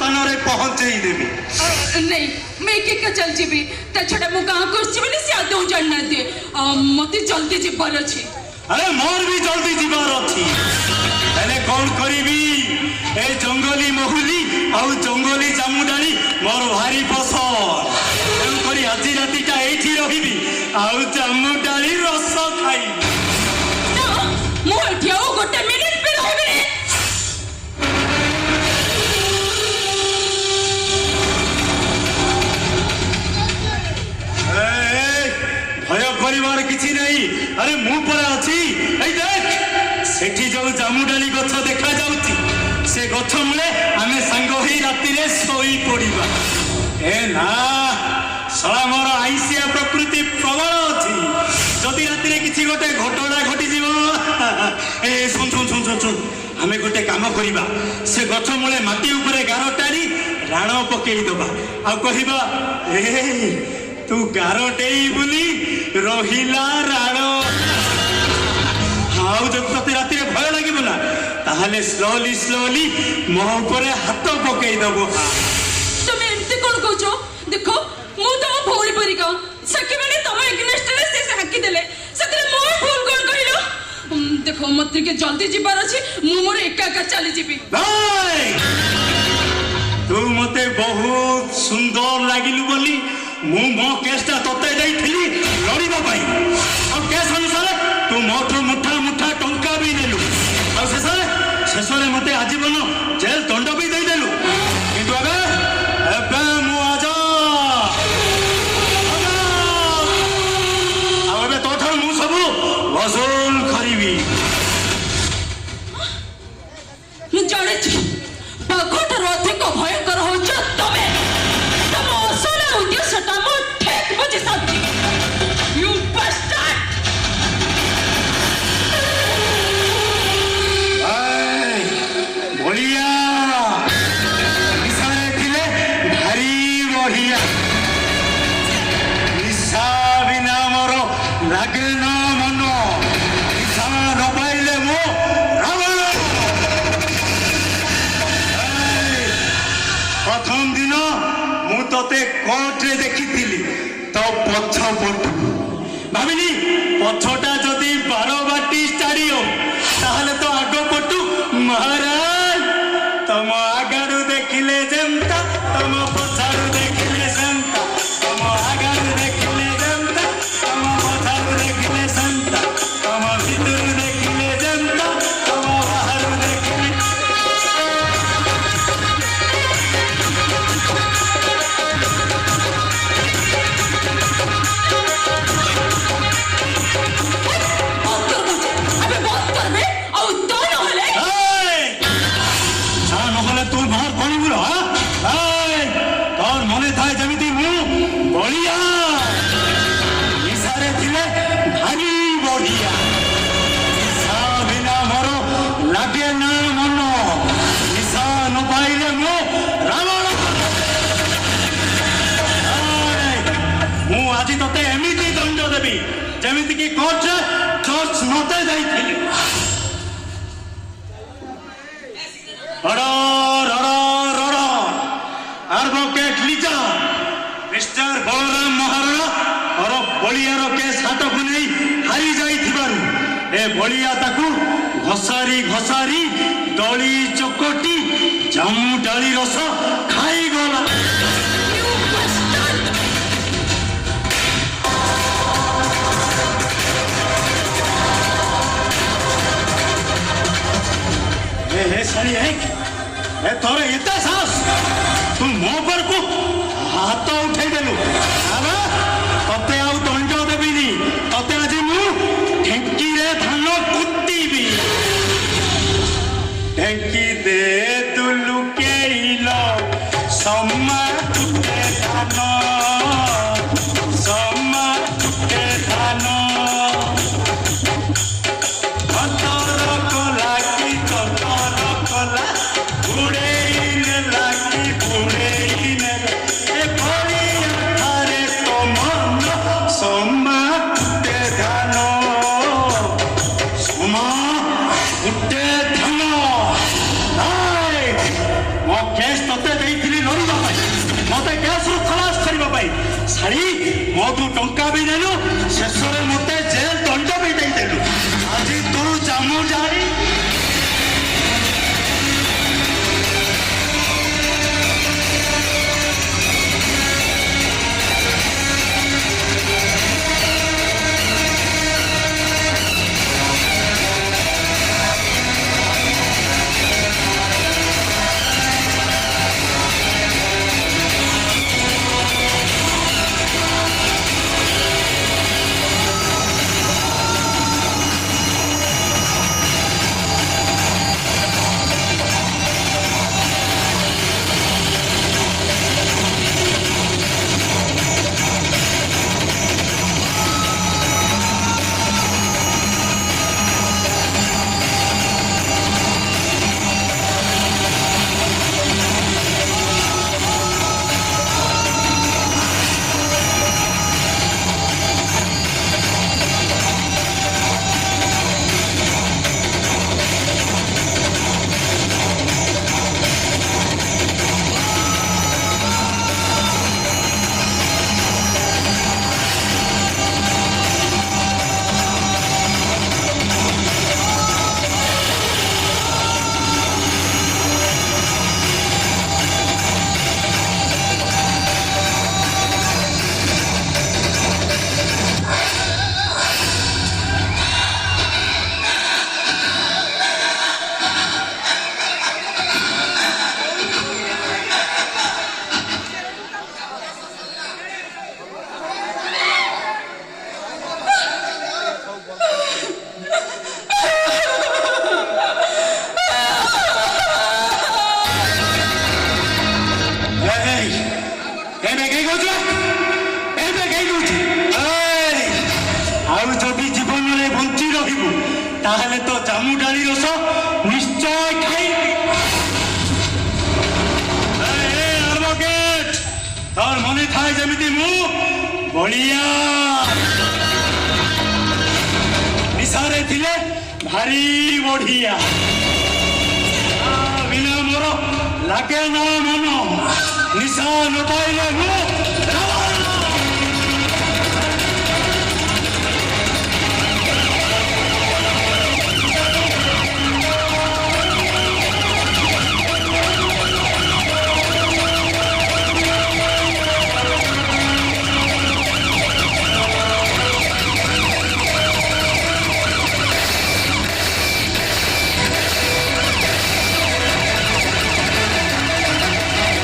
स्थान रे पहुंचई देबी नहीं मैं के चल जीबी ता छडा मु गां करछि बोली से आदौ जानना दे मते जल्दी जीवार अछि अरे मोर भी जल्दी जीवार अछि हेले कौन करिबी ए जंगली महुली आ जंगली जामुडाली मोर भारी पसंद तेणु करी आज रातिटा एठी रहिबी आ जामुडाली रस खाई मु एठी आओ गोटे मिनिट पे रहबी भय कर किसी नहीं अरे मु परा अच्छी देख सेठी जो जामुडाली गछ देखा जाउची से गछ मूले आमे सांग होई राति रे सोई पड़िबा ए ना सला मोर आईसिया प्रकृति प्रबल अछि जदि राति रे किछि गोटे घटना घटी जीवो ए सुन सुन सुन सुन सुन आमे गोटे काम करिबा से गछ मूले माटी ऊपर गारो टारी राण पकेई दबा आ कहिबा ए तू गारोटे बुली रहिला राण हाउ जब तते राति रे भय लागिब ना ताहले स्लोली स्लोली मो ऊपर हाथ पकेई दबो तुम एमती कोन कहछो देखो मु तो भौरी परिका सखी बने तुम एग्नेस्ट रे से हाकी देले सतरे मोर भूल कोन कहिलो देखो मत के जल्दी जीवार अछि मु मोर एका एका चली जीबी भाई तू मते बहुत सुंदर लागिलु बोली मु मो केसटा तते देइथिली लड़ीबा पाई आ केस अनुसार तू मोठो मुठा मुठा टंका भी नेलु आ शेषरे मते आजीवन जेल दंड भी देई देलु किंतु एबे मु आजा एबे तोठा मु सब वसूल करिबी मु जाने छी बाघटार अधिक भयंकर हो तमे तम असला उद्देश्यटा मो ठीक बुझि सकती यू बस्टर्ड बढ़िया निशारे थिले भारी बढ़िया निशा बिना मोर लागे न मन निशा न पाइले मो रावण प्रथम दिन मु तते कोर्ट रे देखिथिली तो पछ पटु भाविनी पछटा जदि 12 बाटी स्टाडियम ताहले तो आगो पटु महाराज तम आगारु देखिले जेमता तम पछारु देखिले सेमता तम आगारु देखिले जेमता तम पछारु देखिले सेमता तम भितरु देखिले जेमता तम बाहरु देखिले तू बाहर पानी बुला और मने था जमीती मु बढ़िया निशारे थिले भारी बढ़िया निशा बिना मोर लागे ना मन निशा न पाइले मु रावण मु आज तते एमिति दंड देबी जेमिति की कोर्ट जज मते जाइथिले एडवोकेट लीजा मिस्टर बलराम महाराणा और बलियार केस हाथ को नहीं हारी जाई ए बलिया ताकू घसारी घसारी दली चकटी जामु डाली रस खाई गला हे सारी ए तोरे एते साहस तू मो पर को हाथ उठे देलु आबा तते आउ दंड देबिनी तते आज मु ढेंकी रे धान कुत्तीबी ढेंकी दे तू लुकेइलो सम्मा कुत्ते धान सम्मा कुत्ते धान अतर कोला की ततर कोला उड़ेइन लागी उड़ेइन ए भरिया थारे तो मन सम्मा कुत्ते धान सम्मा कुत्ते धान मो केस तते ଏବେ କେହି କହୁଛୁ ଏବେ କେହି କହୁଛୁ ଆଉ ଯଦି ଜୀବନରେ ବଞ୍ଚି ରହିବୁ ତାହେଲେ ତ ଜାମୁ ଡାଳି ରସ ନିଶ୍ଚୟ ଖାଇବି। ଆଡଭୋକେଟ ତୋର ମନେ ଥାଏ ଯେମିତି ମୁଁ ବଳିଆ ନିଶାରେ ଥିଲେ ଭାରି ବଢିଆ ବିନା ମୋର ଲାଗେ ନା ମନ ନିଶା ନ ପାଇଲେ ମୁଁ